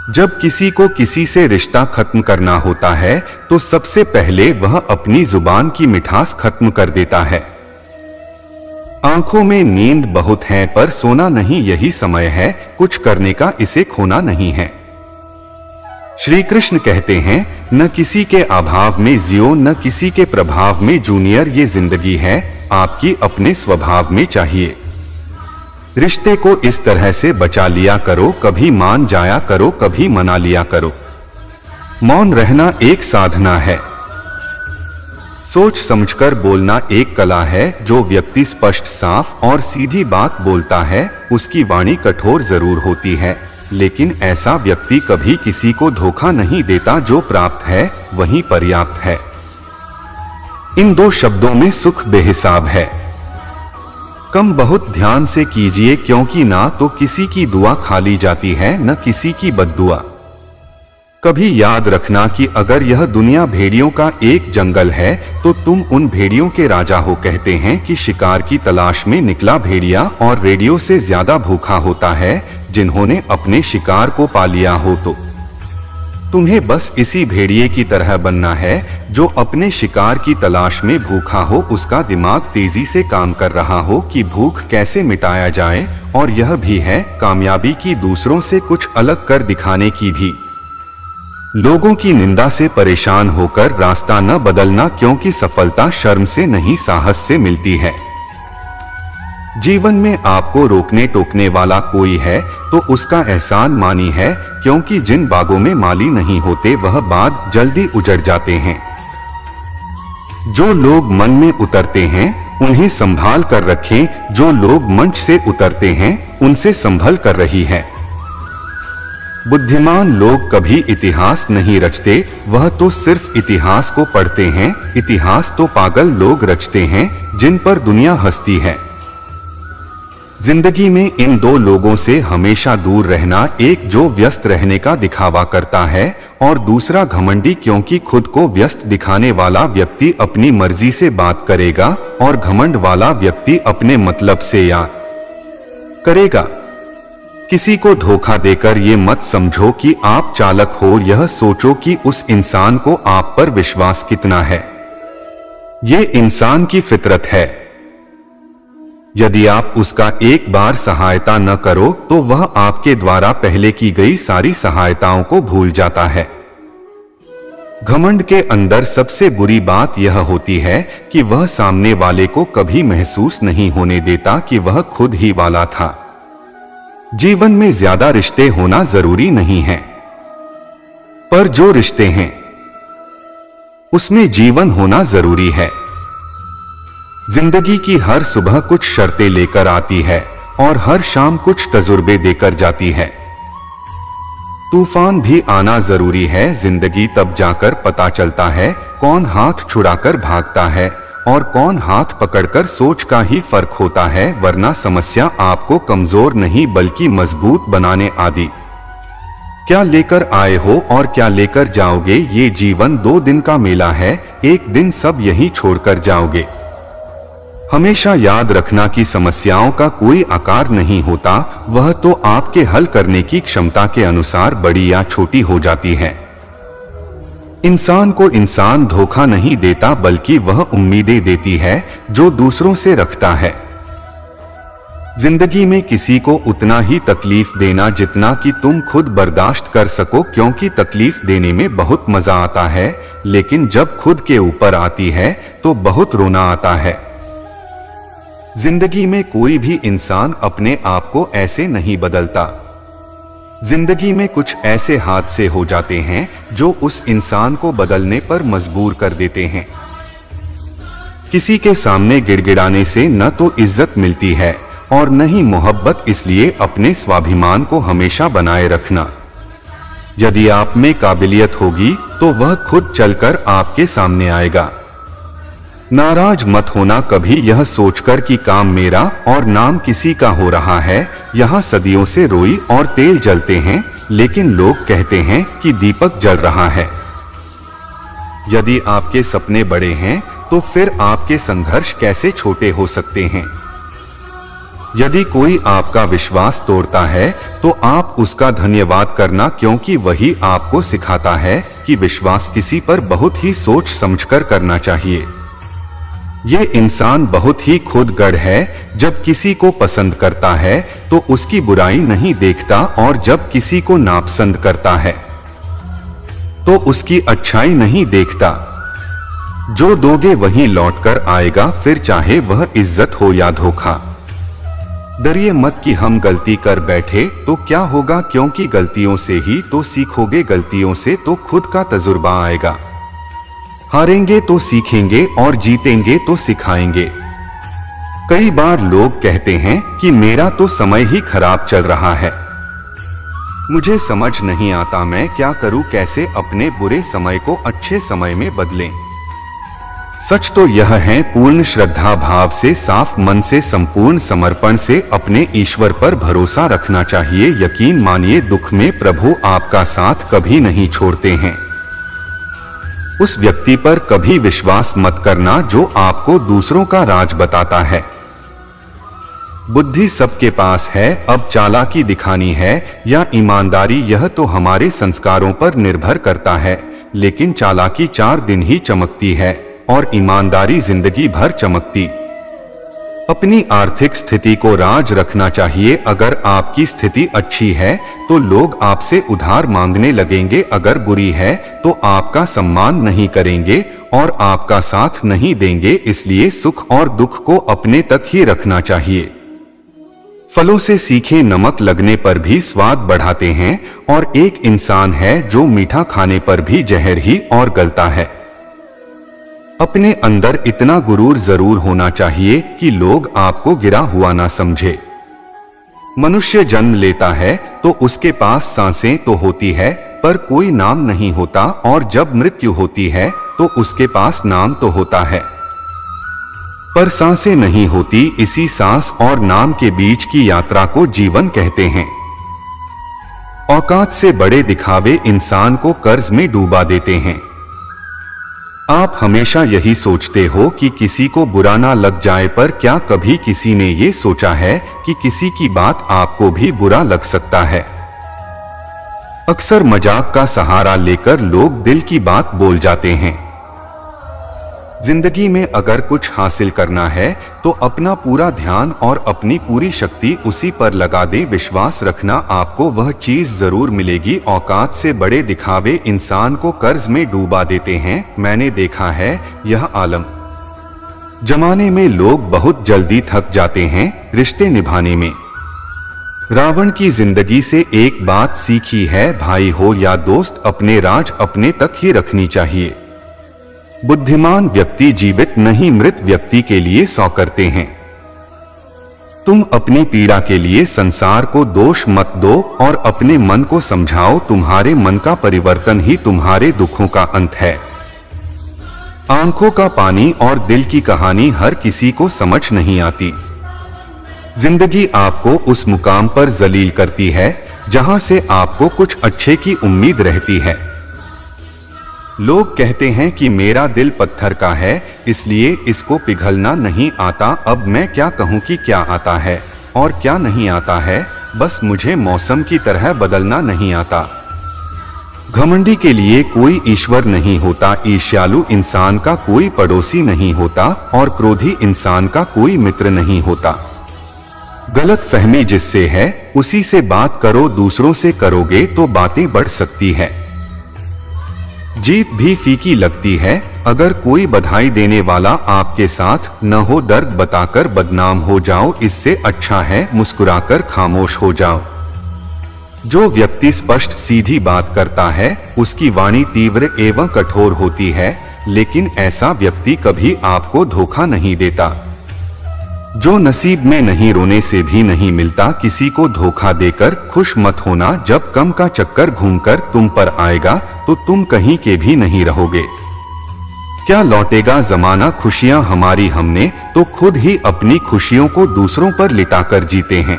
जब किसी को किसी से रिश्ता खत्म करना होता है तो सबसे पहले वह अपनी जुबान की मिठास खत्म कर देता है। आंखों में नींद बहुत है पर सोना नहीं, यही समय है कुछ करने का, इसे खोना नहीं है। श्री कृष्ण कहते हैं, न किसी के अभाव में जियो, न किसी के प्रभाव में जूनियर। ये जिंदगी है आपकी, अपने स्वभाव में चाहिए। रिश्ते को इस तरह से बचा लिया करो, कभी मान जाया करो, कभी मना लिया करो। मौन रहना एक साधना है। सोच समझकर बोलना एक कला है। जो व्यक्ति स्पष्ट, साफ और सीधी बात बोलता है, उसकी वाणी कठोर जरूर होती है, लेकिन ऐसा व्यक्ति कभी किसी को धोखा नहीं देता। जो प्राप्त है वही पर्याप्त है। इन दो शब्दों में सुख बेहिसाब है। कम बहुत ध्यान से कीजिए, क्योंकि ना तो किसी की दुआ खाली जाती है, न किसी की बद्दुआ। कभी याद रखना कि अगर यह दुनिया भेड़ियों का एक जंगल है तो तुम उन भेड़ियों के राजा हो। कहते हैं कि शिकार की तलाश में निकला भेड़िया और रेडियो से ज्यादा भूखा होता है। जिन्होंने अपने शिकार को पा लिया हो तो तुम्हें बस इसी भेड़िए की तरह बनना है जो अपने शिकार की तलाश में भूखा हो। उसका दिमाग तेजी से काम कर रहा हो कि भूख कैसे मिटाया जाए, और यह भी है कामयाबी की दूसरों से कुछ अलग कर दिखाने की भी। लोगों की निंदा से परेशान होकर रास्ता न बदलना, क्योंकि सफलता शर्म से नहीं साहस से मिलती है। जीवन में आपको रोकने टोकने वाला कोई है तो उसका एहसान मानी है, क्योंकि जिन बागों में माली नहीं होते वह बाग जल्दी उजड़ जाते हैं। जो लोग मन में उतरते हैं उन्हें संभाल कर रखें, जो लोग मंच से उतरते हैं उनसे संभल कर रही है। बुद्धिमान लोग कभी इतिहास नहीं रचते, वह तो सिर्फ इतिहास को पढ़ते हैं। इतिहास तो पागल लोग रचते हैं जिन पर दुनिया हंसती है। जिंदगी में इन दो लोगों से हमेशा दूर रहना, एक जो व्यस्त रहने का दिखावा करता है और दूसरा घमंडी, क्योंकि खुद को व्यस्त दिखाने वाला व्यक्ति अपनी मर्जी से बात करेगा और घमंड वाला व्यक्ति अपने मतलब से याद करेगा। किसी को धोखा देकर ये मत समझो कि आप चालाक हो, यह सोचो कि उस इंसान को आप पर विश्वास कितना है। ये इंसान की फितरत है। यदि आप उसका एक बार सहायता न करो तो वह आपके द्वारा पहले की गई सारी सहायताओं को भूल जाता है। घमंड के अंदर सबसे बुरी बात यह होती है कि वह सामने वाले को कभी महसूस नहीं होने देता कि वह खुद ही वाला था। जीवन में ज्यादा रिश्ते होना जरूरी नहीं है, पर जो रिश्ते हैं उसमें जीवन होना जरूरी है। जिंदगी की हर सुबह कुछ शर्तें लेकर आती है और हर शाम कुछ तजुर्बे देकर जाती है। तूफान भी आना जरूरी है। जिंदगी तब जाकर पता चलता है कौन हाथ छुड़ाकर भागता है और कौन हाथ पकड़कर सोच का ही फर्क होता है, वरना समस्या आपको कमजोर नहीं बल्कि मजबूत बनाने आदि। क्या लेकर आए हो और क्या लेकर जाओगे, ये जीवन 2 दिन का मेला है, एक दिन सब यहीं छोड़कर जाओगे। हमेशा याद रखना कि समस्याओं का कोई आकार नहीं होता, वह तो आपके हल करने की क्षमता के अनुसार बड़ी या छोटी हो जाती है। इंसान को इंसान धोखा नहीं देता बल्कि वह उम्मीदें देती है जो दूसरों से रखता है। जिंदगी में किसी को उतना ही तकलीफ देना जितना कि तुम खुद बर्दाश्त कर सको, क्योंकि तकलीफ देने में बहुत मजा आता है, लेकिन जब खुद के ऊपर आती है तो बहुत रोना आता है। जिंदगी में कोई भी इंसान अपने आप को ऐसे नहीं बदलता। जिंदगी में कुछ ऐसे हादसे हो जाते हैं जो उस इंसान को बदलने पर मजबूर कर देते हैं। किसी के सामने गिड़गिड़ाने से न तो इज्जत मिलती है और न ही मोहब्बत, इसलिए अपने स्वाभिमान को हमेशा बनाए रखना। यदि आप में काबिलियत होगी तो वह खुद चलकर आपके सामने आएगा। नाराज मत होना कभी यह सोचकर कि काम मेरा और नाम किसी का हो रहा है। यहाँ सदियों से रोई और तेल जलते हैं, लेकिन लोग कहते हैं कि दीपक जल रहा है। यदि आपके सपने बड़े हैं तो फिर आपके संघर्ष कैसे छोटे हो सकते हैं। यदि कोई आपका विश्वास तोड़ता है तो आप उसका धन्यवाद करना, क्योंकि वही आपको सिखाता है कि विश्वास किसी पर बहुत ही सोच समझकर करना चाहिए। ये इंसान बहुत ही खुदगढ़ है। जब किसी को पसंद करता है तो उसकी बुराई नहीं देखता और जब किसी को नापसंद करता है तो उसकी अच्छाई नहीं देखता। जो दोगे वही लौटकर आएगा, फिर चाहे वह इज्जत हो या धोखा। डरिए मत कि हम गलती कर बैठे तो क्या होगा, क्योंकि गलतियों से ही तो सीखोगे, गलतियों से तो खुद का तजुर्बा आएगा। हारेंगे तो सीखेंगे और जीतेंगे तो सिखाएंगे। कई बार लोग कहते हैं कि मेरा तो समय ही खराब चल रहा है, मुझे समझ नहीं आता मैं क्या करूं, कैसे अपने बुरे समय को अच्छे समय में बदलें। सच तो यह है, पूर्ण श्रद्धा भाव से, साफ मन से, संपूर्ण समर्पण से अपने ईश्वर पर भरोसा रखना चाहिए। यकीन मानिए, दुख में प्रभु आपका साथ कभी नहीं छोड़ते हैं। उस व्यक्ति पर कभी विश्वास मत करना जो आपको दूसरों का राज बताता है। बुद्धि सबके पास है, अब चालाकी दिखानी है या ईमानदारी, यह तो हमारे संस्कारों पर निर्भर करता है। लेकिन चालाकी 4 दिन ही चमकती है और ईमानदारी जिंदगी भर चमकती। अपनी आर्थिक स्थिति को राज रखना चाहिए। अगर आपकी स्थिति अच्छी है तो लोग आपसे उधार मांगने लगेंगे, अगर बुरी है तो आपका सम्मान नहीं करेंगे और आपका साथ नहीं देंगे। इसलिए सुख और दुख को अपने तक ही रखना चाहिए। फलों से सीखे नमक लगने पर भी स्वाद बढ़ाते हैं और एक इंसान है जो मीठा खाने पर भी जहर ही और गलता है। अपने अंदर इतना गुरूर जरूर होना चाहिए कि लोग आपको गिरा हुआ ना समझे। मनुष्य जन्म लेता है तो उसके पास सांसें तो होती है पर कोई नाम नहीं होता, और जब मृत्यु होती है तो उसके पास नाम तो होता है पर सांसें नहीं होती। इसी सांस और नाम के बीच की यात्रा को जीवन कहते हैं। औकात से बड़े दिखावे इंसान को कर्ज में डूबा देते हैं। आप हमेशा यही सोचते हो कि किसी को बुरा ना लग जाए, पर क्या कभी किसी ने ये सोचा है कि किसी की बात आपको भी बुरा लग सकता है? अक्सर मजाक का सहारा लेकर लोग दिल की बात बोल जाते हैं। जिंदगी में अगर कुछ हासिल करना है तो अपना पूरा ध्यान और अपनी पूरी शक्ति उसी पर लगा दे। विश्वास रखना, आपको वह चीज जरूर मिलेगी। औकात से बड़े दिखावे इंसान को कर्ज में डूबा देते हैं। मैंने देखा है यह आलम जमाने में लोग बहुत जल्दी थक जाते हैं रिश्ते निभाने में। रावण की जिंदगी से एक बात सीखी है, भाई हो या दोस्त, अपने राज अपने तक ही रखनी चाहिए। बुद्धिमान व्यक्ति जीवित नहीं मृत व्यक्ति के लिए सौ करते हैं। तुम अपनी पीड़ा के लिए संसार को दोष मत दो और अपने मन को समझाओ। तुम्हारे मन का परिवर्तन ही तुम्हारे दुखों का अंत है। आंखों का पानी और दिल की कहानी हर किसी को समझ नहीं आती। जिंदगी आपको उस मुकाम पर जलील करती है जहां से आपको कुछ अच्छे की उम्मीद रहती है। लोग कहते हैं कि मेरा दिल पत्थर का है इसलिए इसको पिघलना नहीं आता। अब मैं क्या कहूं कि क्या आता है और क्या नहीं आता है, बस मुझे मौसम की तरह बदलना नहीं आता। घमंडी के लिए कोई ईश्वर नहीं होता, ईर्ष्यालु इंसान का कोई पड़ोसी नहीं होता और क्रोधी इंसान का कोई मित्र नहीं होता। गलत फहमी जिससे है उसी से बात करो, दूसरों से करोगे तो बातें बढ़ सकती है। जीत भी फीकी लगती है अगर कोई बधाई देने वाला आपके साथ न हो। दर्द बताकर बदनाम हो जाओ, इससे अच्छा है मुस्कुराकर खामोश हो जाओ। जो व्यक्ति स्पष्ट सीधी बात करता है उसकी वाणी तीव्र एवं कठोर होती है, लेकिन ऐसा व्यक्ति कभी आपको धोखा नहीं देता। जो नसीब में नहीं रोने से भी नहीं मिलता, किसी को धोखा देकर खुश मत होना। जब कम का चक्कर घूमकर तुम पर आएगा तो तुम कहीं के भी नहीं रहोगे। क्या लौटेगा जमाना, खुशियां हमारी हमने तो खुद ही अपनी खुशियों को दूसरों पर लिटाकर जीते हैं।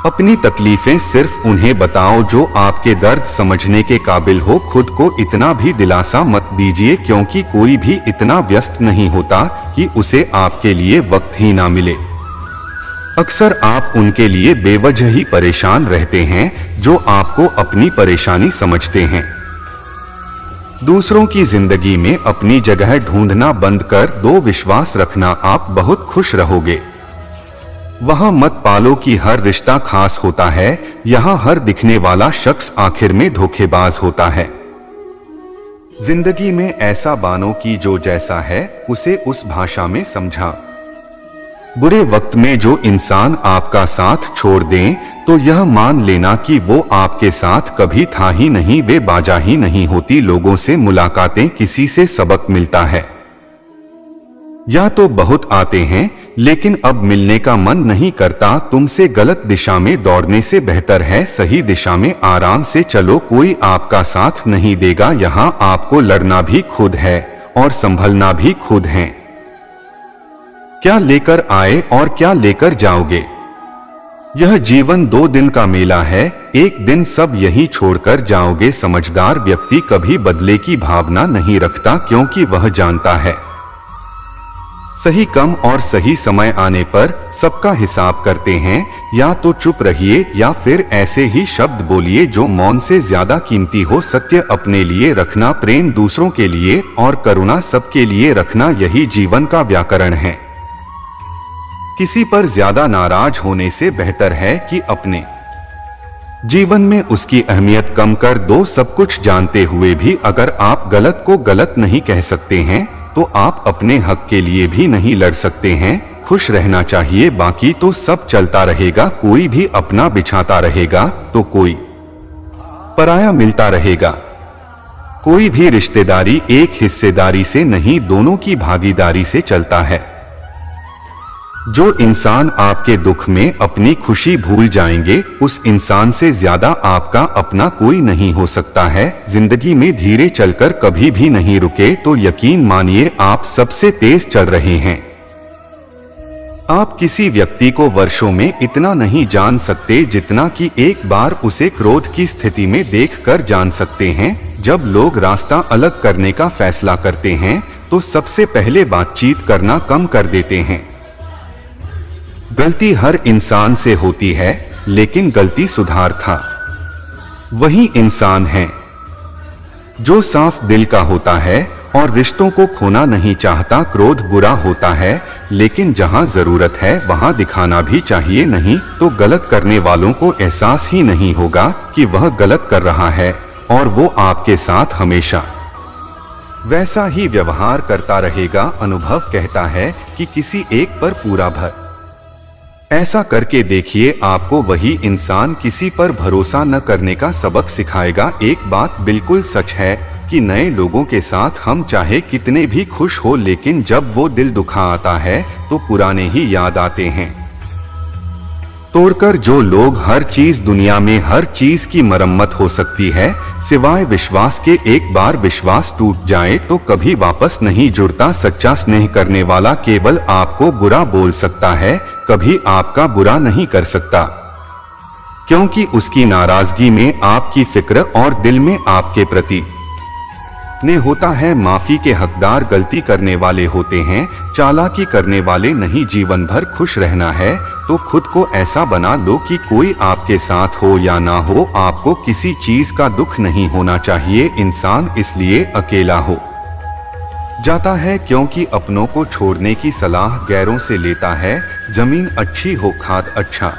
अपनी तकलीफें सिर्फ उन्हें बताओ जो आपके दर्द समझने के काबिल हो। खुद को इतना भी दिलासा मत दीजिए, क्योंकि कोई भी इतना व्यस्त नहीं होता कि उसे आपके लिए वक्त ही ना मिले। अक्सर आप उनके लिए बेवजह ही परेशान रहते हैं जो आपको अपनी परेशानी समझते हैं। दूसरों की जिंदगी में अपनी जगह ढूंढना बंद कर दो, विश्वास रखना आप बहुत खुश रहोगे। वहां मत पालो कि हर रिश्ता खास होता है, यहां हर दिखने वाला शख्स आखिर में धोखेबाज होता है। जिंदगी में ऐसा बानो कि जो जैसा है उसे उस भाषा में समझा। बुरे वक्त में जो इंसान आपका साथ छोड़ दें तो यह मान लेना कि वो आपके साथ कभी था ही नहीं, वे बाजा ही नहीं होती। लोगों से मुलाकातें किसी से सबक मिलता है, या तो बहुत आते हैं लेकिन अब मिलने का मन नहीं करता। तुमसे गलत दिशा में दौड़ने से बेहतर है सही दिशा में आराम से चलो। कोई आपका साथ नहीं देगा, यहां आपको लड़ना भी खुद है और संभलना भी खुद है। क्या लेकर आए और क्या लेकर जाओगे? यह जीवन 2 दिन का मेला है, एक दिन सब यही छोड़कर जाओगे। समझदार व्यक्ति कभी बदले की भावना नहीं रखता, क्योंकि वह जानता है सही कम और सही समय आने पर सबका हिसाब करते हैं। या तो चुप रहिए या फिर ऐसे ही शब्द बोलिए जो मौन से ज्यादा कीमती हो। सत्य अपने लिए रखना, प्रेम दूसरों के लिए और करुणा सबके लिए रखना, यही जीवन का व्याकरण है। किसी पर ज्यादा नाराज होने से बेहतर है कि अपने जीवन में उसकी अहमियत कम कर दो। सब कुछ जानते हुए भी अगर आप गलत को गलत नहीं कह सकते हैं तो आप अपने हक के लिए भी नहीं लड़ सकते हैं। खुश रहना चाहिए, बाकी तो सब चलता रहेगा। कोई भी अपना बिछाता रहेगा तो कोई पराया मिलता रहेगा। कोई भी रिश्तेदारी एक हिस्सेदारी से नहीं, दोनों की भागीदारी से चलता है। जो इंसान आपके दुख में अपनी खुशी भूल जाएंगे, उस इंसान से ज्यादा आपका अपना कोई नहीं हो सकता है। जिंदगी में धीरे चलकर कभी भी नहीं रुके तो यकीन मानिए आप सबसे तेज चल रहे हैं। आप किसी व्यक्ति को वर्षों में इतना नहीं जान सकते जितना कि एक बार उसे क्रोध की स्थिति में देखकर जान सकते हैं। जब लोग रास्ता अलग करने का फैसला करते हैं तो सबसे पहले बातचीत करना कम कर देते हैं। गलती हर इंसान से होती है, लेकिन गलती सुधार था वही इंसान है जो साफ दिल का होता है और रिश्तों को खोना नहीं चाहता। क्रोध बुरा होता है, लेकिन जहां जरूरत है वहां दिखाना भी चाहिए, नहीं तो गलत करने वालों को एहसास ही नहीं होगा कि वह गलत कर रहा है और वो आपके साथ हमेशा वैसा ही व्यवहार करता रहेगा। अनुभव कहता है कि किसी एक पर पूरा भर ऐसा करके देखिए, आपको वही इंसान किसी पर भरोसा न करने का सबक सिखाएगा। एक बात बिल्कुल सच है कि नए लोगों के साथ हम चाहे कितने भी खुश हो, लेकिन जब वो दिल दुखा आता है तो पुराने ही याद आते हैं। तोड़कर जो लोग हर चीज दुनिया में हर चीज की मरम्मत हो सकती है, सिवाय विश्वास के एक बार विश्वास टूट जाए तो कभी वापस नहीं जुड़ता। सच्चा स्नेह करने वाला केवल आपको बुरा बोल सकता है, कभी आपका बुरा नहीं कर सकता, क्योंकि उसकी नाराजगी में आपकी फिक्र और दिल में आपके प्रति ने होता है। माफी के हकदार गलती करने वाले होते हैं, चालाकी करने वाले नहीं। जीवन भर खुश रहना है तो खुद को ऐसा बना लो कि कोई आपके साथ हो या ना हो, आपको किसी चीज का दुख नहीं होना चाहिए। इंसान इसलिए अकेला हो जाता है क्योंकि अपनों को छोड़ने की सलाह गैरों से लेता है। जमीन अच्छी हो, खाद अच्छा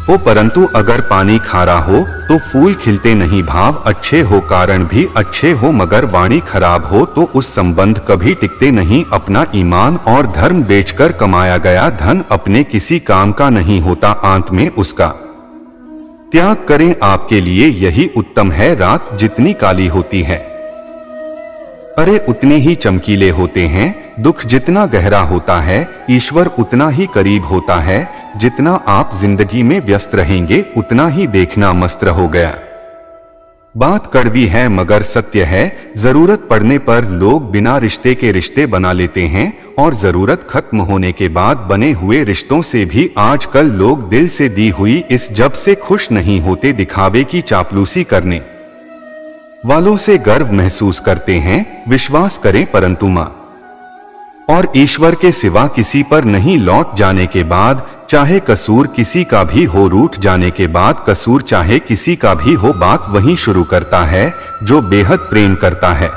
हो, परंतु अगर पानी खारा हो तो फूल खिलते नहीं। भाव अच्छे हो, कारण भी अच्छे हो, मगर वाणी खराब हो तो उस संबंध कभी टिकते नहीं। अपना ईमान और धर्म बेचकर कमाया गया धन अपने किसी काम का नहीं होता, अंत में उसका त्याग करें। आपके लिए यही उत्तम है। रात जितनी काली होती है, अरे उतने ही चमकीले होते हैं। दुख जितना गहरा होता है, ईश्वर उतना ही करीब होता है। जितना आप जिंदगी में व्यस्त रहेंगे, उतना ही देखना मस्त हो गया। बात कड़वी है मगर सत्य है। जरूरत पड़ने पर लोग बिना रिश्ते के रिश्ते बना लेते हैं और जरूरत खत्म होने के बाद बने हुए रिश्तों से भी आजकल लोग दिल से दी हुई इस जब से खुश नहीं होते। दिखावे की चापलूसी करने वालों से गर्व महसूस करते हैं। विश्वास करें परंतु मां और ईश्वर के सिवा किसी पर नहीं। लौट जाने के बाद चाहे कसूर किसी का भी हो, रूठ जाने के बाद कसूर चाहे किसी का भी हो, बात वहीं शुरू करता है जो बेहद प्रेम करता है।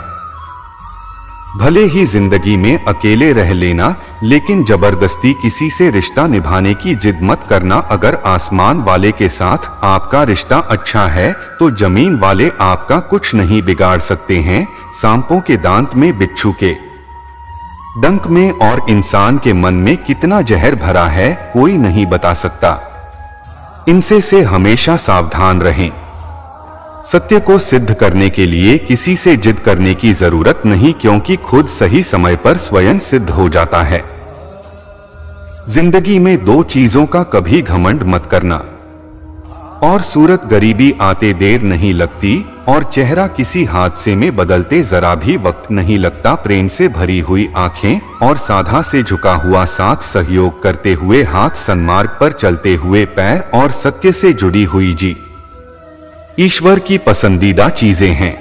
भले ही जिंदगी में अकेले रह लेना, लेकिन जबरदस्ती किसी से रिश्ता निभाने की जिद मत करना। अगर आसमान वाले के साथ आपका रिश्ता अच्छा है तो जमीन वाले आपका कुछ नहीं बिगाड़ सकते हैं। सांपों के दांत में, बिच्छू के डंक में और इंसान के मन में कितना जहर भरा है, कोई नहीं बता सकता। इनसे से हमेशा सावधान रहें। सत्य को सिद्ध करने के लिए किसी से जिद करने की जरूरत नहीं, क्योंकि खुद सही समय पर स्वयं सिद्ध हो जाता है। जिंदगी में दो चीजों का कभी घमंड मत करना, और सूरत गरीबी आते देर नहीं लगती और चेहरा किसी हादसे में बदलते जरा भी वक्त नहीं लगता। प्रेम से भरी हुई आंखें और साधा से झुका हुआ साथ, सहयोग करते हुए हाथ, सन्मार्ग पर चलते हुए पैर और सत्य से जुड़ी हुई जी ईश्वर की पसंदीदा चीजें हैं।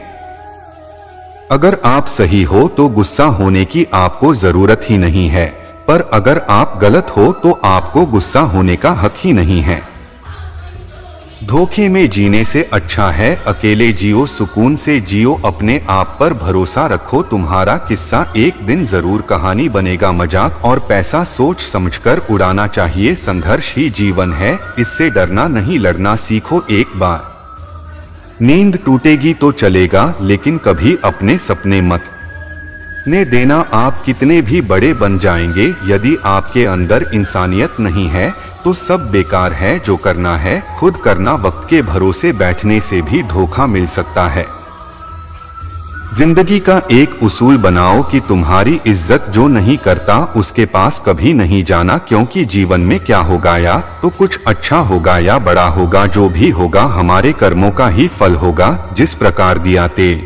अगर आप सही हो तो गुस्सा होने की आपको जरूरत ही नहीं है, पर अगर आप गलत हो तो आपको गुस्सा होने का हक ही नहीं है। धोखे में जीने से अच्छा है अकेले जियो, सुकून से जियो, अपने आप पर भरोसा रखो। तुम्हारा किस्सा एक दिन जरूर कहानी बनेगा। मजाक और पैसा सोच समझकर उड़ाना चाहिए। संघर्ष ही जीवन है, इससे डरना नहीं, लड़ना सीखो। एक बार नींद टूटेगी तो चलेगा, लेकिन कभी अपने सपने मत ने देना। आप कितने भी बड़े बन जाएंगे, यदि आपके अंदर इंसानियत नहीं है तो सब बेकार है। जो करना है खुद करना। वक्त के भरोसे बैठने से भी धोखा मिल सकता है। जिंदगी का एक उसूल बनाओ कि तुम्हारी इज्जत जो नहीं करता उसके पास कभी नहीं जाना, क्योंकि जीवन में क्या होगा, या तो कुछ अच्छा होगा या बड़ा होगा, जो भी होगा हमारे कर्मों का ही फल होगा। जिस प्रकार दिया तेल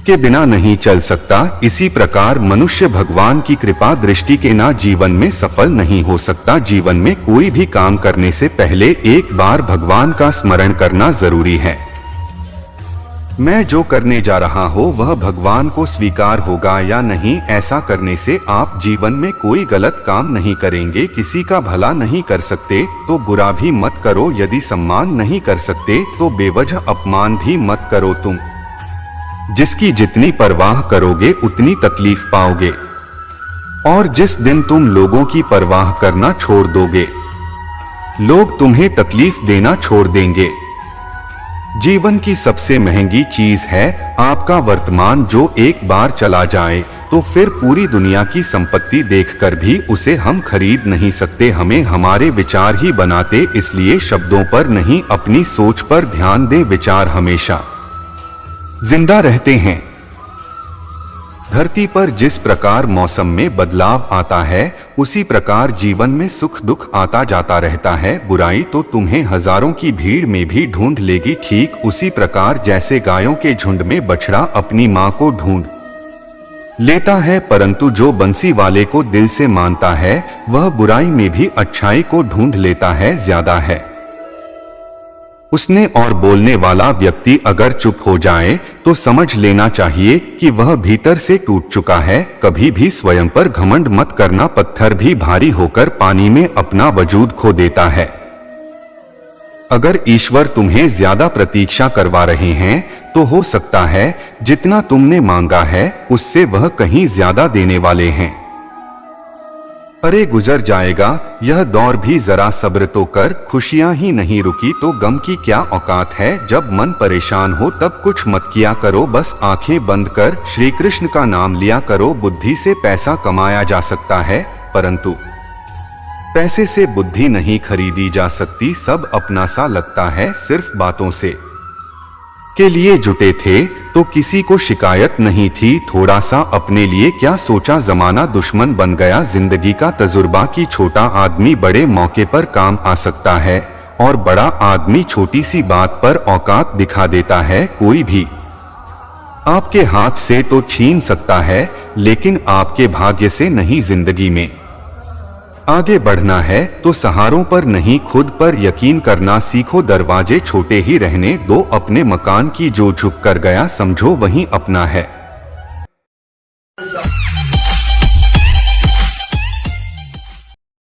के बिना नहीं चल सकता, इसी प्रकार मनुष्य भगवान की कृपा दृष्टि के ना जीवन में सफल नहीं हो सकता। जीवन में कोई भी काम करने से पहले एक बार भगवान का स्मरण करना जरूरी है। मैं जो करने जा रहा हूँ वह भगवान को स्वीकार होगा या नहीं। ऐसा करने से आप जीवन में कोई गलत काम नहीं करेंगे। किसी का भला नहीं कर सकते तो बुरा भी मत करो, यदि सम्मान नहीं कर सकते तो बेवजह अपमान भी मत करो। तुम जिसकी जितनी परवाह करोगे उतनी तकलीफ पाओगे, और जिस दिन तुम लोगों की परवाह करना छोड़ दोगे, लोग तुम्हें तकलीफ देना छोड़ देंगे। जीवन की सबसे महंगी चीज है आपका वर्तमान, जो एक बार चला जाए तो फिर पूरी दुनिया की संपत्ति देखकर भी उसे हम खरीद नहीं सकते। हमें हमारे विचार ही बनाते, इसलिए शब्दों पर नहीं अपनी सोच पर ध्यान दें। विचार हमेशा जिंदा रहते हैं। धरती पर जिस प्रकार मौसम में बदलाव आता है उसी प्रकार जीवन में सुख दुख आता जाता रहता है। बुराई तो तुम्हें हजारों की भीड़ में भी ढूंढ लेगी, ठीक उसी प्रकार जैसे गायों के झुंड में बछड़ा अपनी मां को ढूंढ लेता है, परंतु जो बंसी वाले को दिल से मानता है वह बुराई में भी अच्छाई को ढूंढ लेता है। ज्यादा है उसने और बोलने वाला व्यक्ति अगर चुप हो जाए तो समझ लेना चाहिए कि वह भीतर से टूट चुका है। कभी भी स्वयं पर घमंड मत करना, पत्थर भी भारी होकर पानी में अपना वजूद खो देता है। अगर ईश्वर तुम्हें ज्यादा प्रतीक्षा करवा रहे हैं तो हो सकता है जितना तुमने मांगा है उससे वह कहीं ज्यादा देने वाले हैं। अरे गुजर जाएगा यह दौर भी, जरा सब्र तो कर। खुशियां ही नहीं रुकी तो गम की क्या औकात है। जब मन परेशान हो तब कुछ मत किया करो, बस आंखें बंद कर श्री कृष्ण का नाम लिया करो। बुद्धि से पैसा कमाया जा सकता है, परंतु पैसे से बुद्धि नहीं खरीदी जा सकती। सब अपना सा लगता है, सिर्फ बातों से के लिए जुटे थे तो किसी को शिकायत नहीं थी। थोड़ा सा अपने लिए क्या सोचा, जमाना दुश्मन बन गया। जिंदगी का तजुर्बा कि छोटा आदमी बड़े मौके पर काम आ सकता है और बड़ा आदमी छोटी सी बात पर औकात दिखा देता है। कोई भी आपके हाथ से तो छीन सकता है लेकिन आपके भाग्य से नहीं। जिंदगी में आगे बढ़ना है तो सहारों पर नहीं खुद पर यकीन करना सीखो। दरवाजे छोटे ही रहने दो अपने मकान की, जो झुक कर गया समझो वही अपना है।